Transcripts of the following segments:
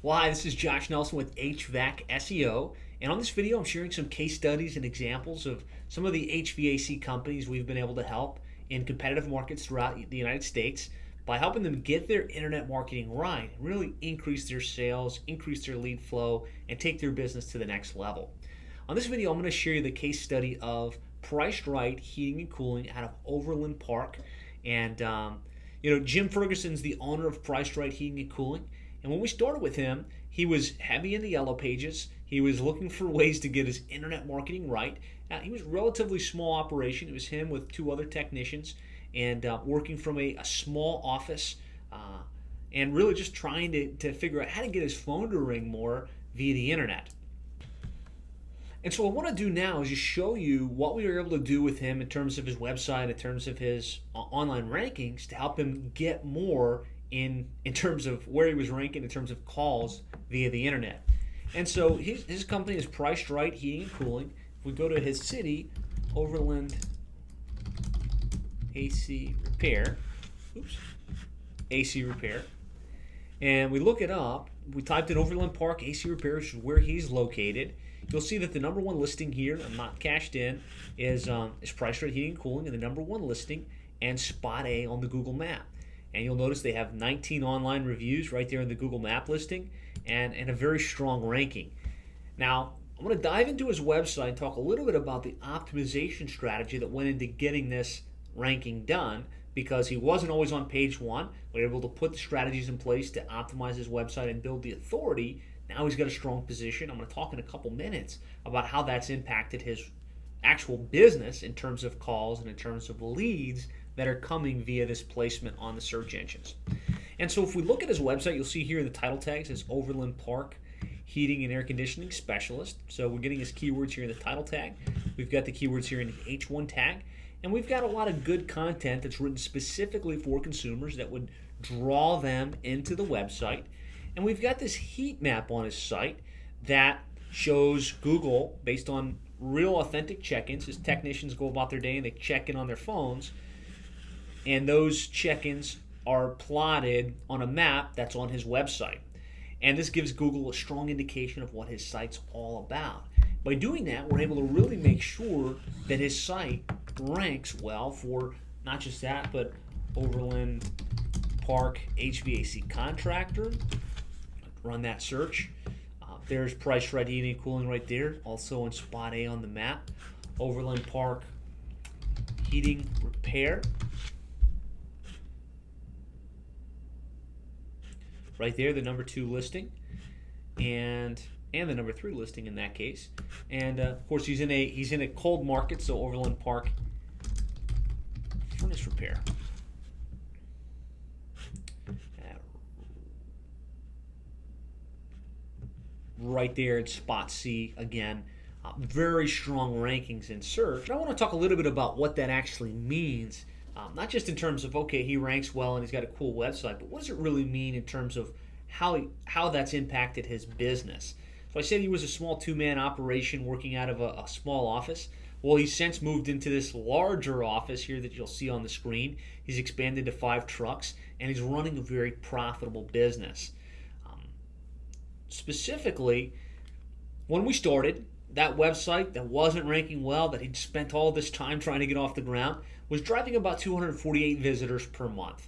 Well, hi, this is Josh Nelson with HVAC SEO, and on this video I'm sharing some case studies and examples of some of the HVAC companies we've been able to help in competitive markets throughout the United States by helping them get their internet marketing right, really increase their sales, increase their lead flow, and take their business to the next level. On this video I'm going to share you the case study of Priced Right Heating and Cooling out of Overland Park, and Jim Ferguson's the owner of Priced Right Heating and Cooling. And when we started with him, he was heavy in the yellow pages. He was looking for ways to get his internet marketing right. He was a relatively small operation. It was him with two other technicians and working from a small office and really just trying to figure out how to get his phone to ring more via the internet. And so what I want to do now is just show you what we were able to do with him in terms of his website, in terms of his online rankings to help him get more in terms of where he was ranking in terms of calls via the internet. And so his company is Priced Right Heating and Cooling. If we go to his city, Overland AC Repair, AC Repair, and we look it up, we typed in Overland Park AC Repair, which is where he's located. You'll see that the number one listing here, I'm not cashed in, is Priced Right Heating and Cooling, and the number one listing and spot A on the Google map. And you'll notice they have 19 online reviews right there in the Google map listing and a very strong ranking. Now, I'm going to dive into his website and talk a little bit about the optimization strategy that went into getting this ranking done, because he wasn't always on page one. We were able to put the strategies in place to optimize his website and build the authority. Now he's got a strong position. I'm going to talk in a couple minutes about how that's impacted his actual business in terms of calls and in terms of leads that are coming via this placement on the search engines. And so if we look at his website, you'll see here in the title tags is Overland Park Heating and Air Conditioning Specialist. So we're getting his keywords here in the title tag. We've got the keywords here in the H1 tag. And we've got a lot of good content that's written specifically for consumers that would draw them into the website. And we've got this heat map on his site that shows Google, based on real authentic check-ins. His technicians go about their day and they check in on their phones. And those check-ins are plotted on a map that's on his website. And this gives Google a strong indication of what his site's all about. By doing that, we're able to really make sure that his site ranks well for not just that, but Overland Park HVAC contractor. Run that search. There's Priced Right Heating and Cooling right there, also in spot A on the map. Overland Park Heating Repair. Right there, the number 2 listing, and the number 3 listing in that case. And of course, he's in a cold market, so Overland Park Furnace Repair. Right there in spot C again. Very strong rankings in search. And I want to talk a little bit about what that actually means. Not just in terms of, okay, he ranks well and he's got a cool website, but what does it really mean in terms of how that's impacted his business? So I said he was a small two-man operation working out of a small office. Well, he's since moved into this larger office here that you'll see on the screen. He's expanded to 5 trucks, and he's running a very profitable business. Specifically, when we started, that website that wasn't ranking well, that he'd spent all this time trying to get off the ground, was driving about 248 visitors per month.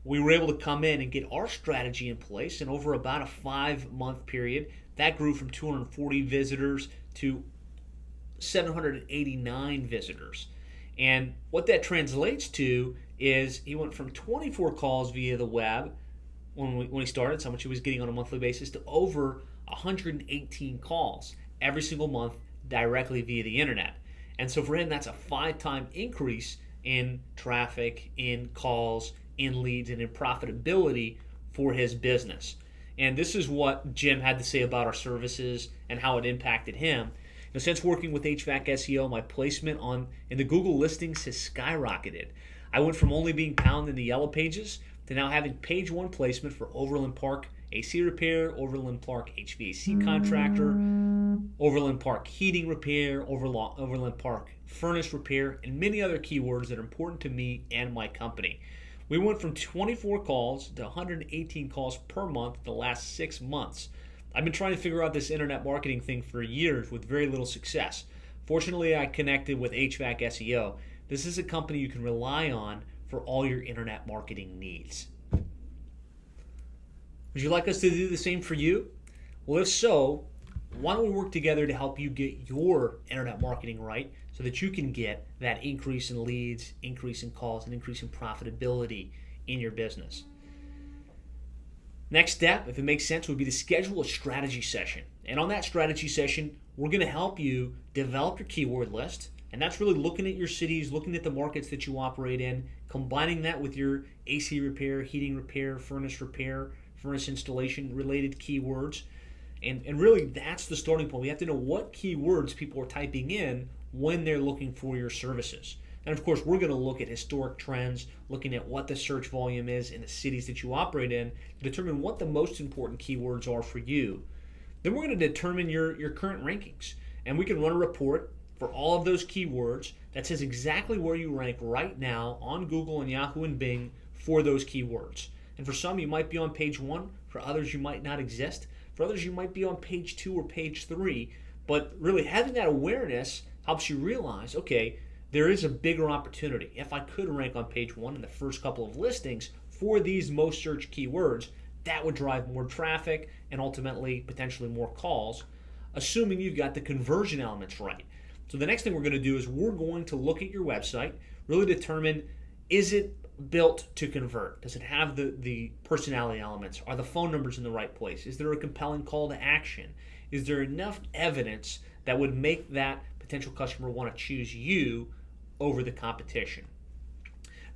We were able to come in and get our strategy in place, and over about a 5-month period, that grew from 240 visitors to 789 visitors. And what that translates to is he went from 24 calls via the web when he started, so much he was getting on a monthly basis, to over 118 calls every single month directly via the internet. And so for him, that's a 5-time increase in traffic, in calls, in leads, and in profitability for his business. And this is what Jim had to say about our services and how it impacted him. Now, since working with HVAC SEO, my placement in the Google listings has skyrocketed. I went from only being found in the yellow pages to now having page 1 placement for Overland Park AC Repair, Overland Park HVAC Contractor, Overland Park Heating Repair, Overland Park Furnace Repair, and many other keywords that are important to me and my company. We went from 24 calls to 118 calls per month the last 6 months. I've been trying to figure out this internet marketing thing for years with very little success. Fortunately, I connected with HVAC SEO. This is a company you can rely on for all your internet marketing needs. Would you like us to do the same for you? Well, if so, why don't we work together to help you get your internet marketing right so that you can get that increase in leads, increase in calls, and increase in profitability in your business. Next step, if it makes sense, would be to schedule a strategy session. And on that strategy session, we're going to help you develop your keyword list. And that's really looking at your cities, looking at the markets that you operate in, combining that with your AC repair, heating repair, furnace installation related keywords. And really, that's the starting point. We have to know what keywords people are typing in when they're looking for your services. And of course, we're going to look at historic trends, looking at what the search volume is in the cities that you operate in to determine what the most important keywords are for you. Then we're going to determine your current rankings. And we can run a report for all of those keywords that says exactly where you rank right now on Google and Yahoo and Bing for those keywords. And for some, you might be on page 1. For others, you might not exist. For others, you might be on page 2 or page 3. But really, having that awareness helps you realize, okay, there is a bigger opportunity. If I could rank on page 1 in the first couple of listings for these most searched keywords, that would drive more traffic and ultimately potentially more calls, assuming you've got the conversion elements right. So the next thing we're going to do is we're going to look at your website, really determine, is it built to convert? Does it have the personality elements? Are the phone numbers in the right place? Is there a compelling call to action? Is there enough evidence that would make that potential customer want to choose you over the competition?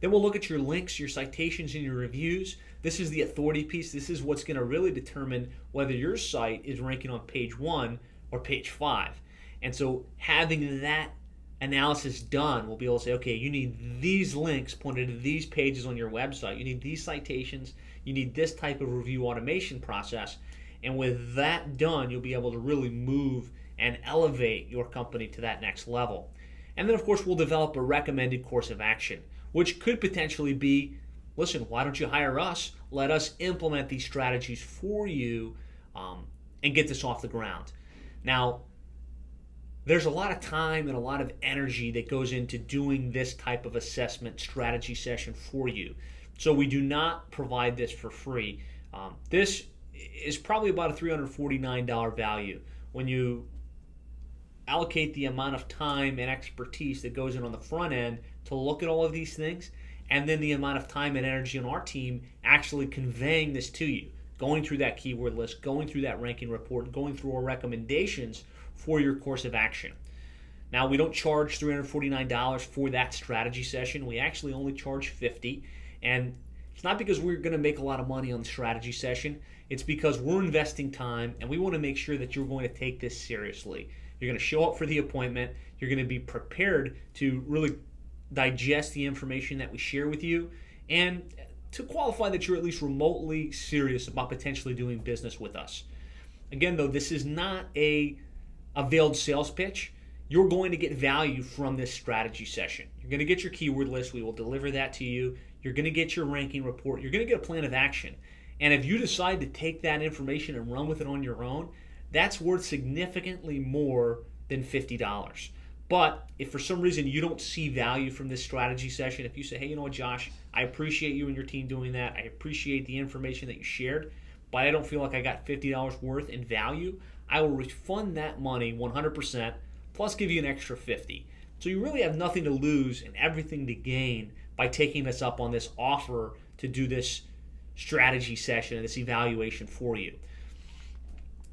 Then we'll look at your links, your citations, and your reviews. This is the authority piece. This is what's going to really determine whether your site is ranking on page 1 or page 5. And so having that analysis done, we'll be able to say, okay, you need these links pointed to these pages on your website. You need these citations. You need this type of review automation process. And with that done, you'll be able to really move and elevate your company to that next level. And then, of course, we'll develop a recommended course of action, which could potentially be, listen, why don't you hire us? Let us implement these strategies for you and get this off the ground. Now, there's a lot of time and a lot of energy that goes into doing this type of assessment strategy session for you. So we do not provide this for free. This is probably about a $349 value. When you allocate the amount of time and expertise that goes in on the front end to look at all of these things, and then the amount of time and energy on our team actually conveying this to you, going through that keyword list, going through that ranking report, going through our recommendations for your course of action. Now, we don't charge $349 for that strategy session. We actually only charge $50, and it's not because we're going to make a lot of money on the strategy session. It's because we're investing time, and we want to make sure that you're going to take this seriously. You're going to show up for the appointment. You're going to be prepared to really digest the information that we share with you, and to qualify that you're at least remotely serious about potentially doing business with us. Again, though, this is not a veiled sales pitch. You're going to get value from this strategy session. You're going to get your keyword list. We will deliver that to you. You're going to get your ranking report. You're going to get a plan of action. And if you decide to take that information and run with it on your own, that's worth significantly more than $50. But if for some reason you don't see value from this strategy session, if you say, hey, you know what, Josh, I appreciate you and your team doing that. I appreciate the information that you shared, but I don't feel like I got $50 worth in value, I will refund that money 100%, plus give you an extra $50. So you really have nothing to lose and everything to gain by taking us up on this offer to do this strategy session and this evaluation for you.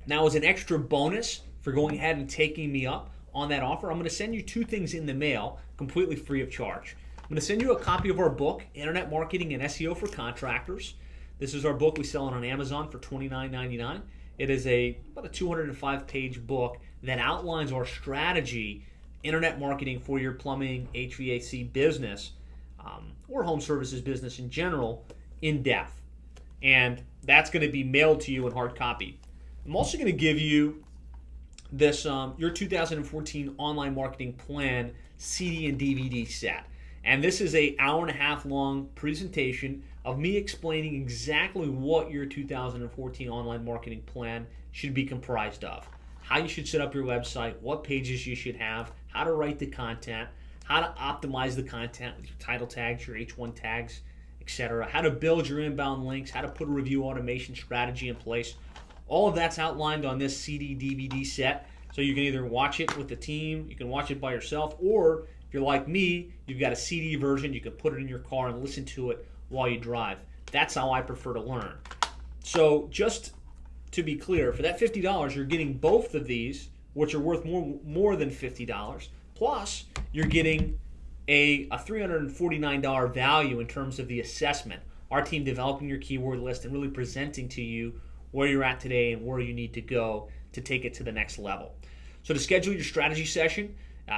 Now, as an extra bonus for going ahead and taking me up on that offer, I'm going to send you 2 things in the mail completely free of charge. I'm going to send you a copy of our book, Internet Marketing and SEO for Contractors. This is our book. We sell it on Amazon for $29.99. It is about a 205-page book that outlines our strategy, internet marketing for your plumbing, HVAC business, or home services business in general, in depth. And that's going to be mailed to you in hard copy. I'm also going to give you this your 2014 online marketing plan CD and DVD set. And this is an hour-and-a-half long presentation of me explaining exactly what your 2014 online marketing plan should be comprised of. How you should set up your website, what pages you should have, how to write the content, how to optimize the content with your title tags, your H1 tags, etc. How to build your inbound links, how to put a review automation strategy in place. All of that's outlined on this CD DVD set. So you can either watch it with the team, you can watch it by yourself, or if you're like me, you've got a CD version, you can put it in your car and listen to it while you drive. That's how I prefer to learn. So just to be clear, for that $50, you're getting both of these, which are worth more than $50, plus you're getting a $349 value in terms of the assessment. Our team developing your keyword list and really presenting to you where you're at today and where you need to go to take it to the next level. So to schedule your strategy session,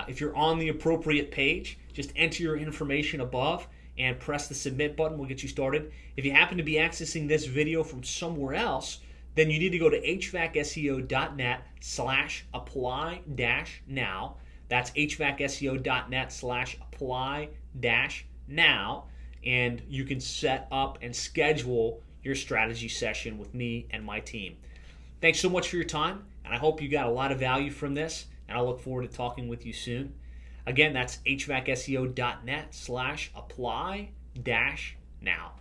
if you're on the appropriate page, just enter your information above and press the submit button. We'll get you started. If you happen to be accessing this video from somewhere else, then you need to go to hvacSEO.net/apply-now. That's hvacSEO.net/apply-now. And you can set up and schedule your strategy session with me and my team. Thanks so much for your time, and I hope you got a lot of value from this, and I look forward to talking with you soon. Again, that's hvacSEO.net/apply-now.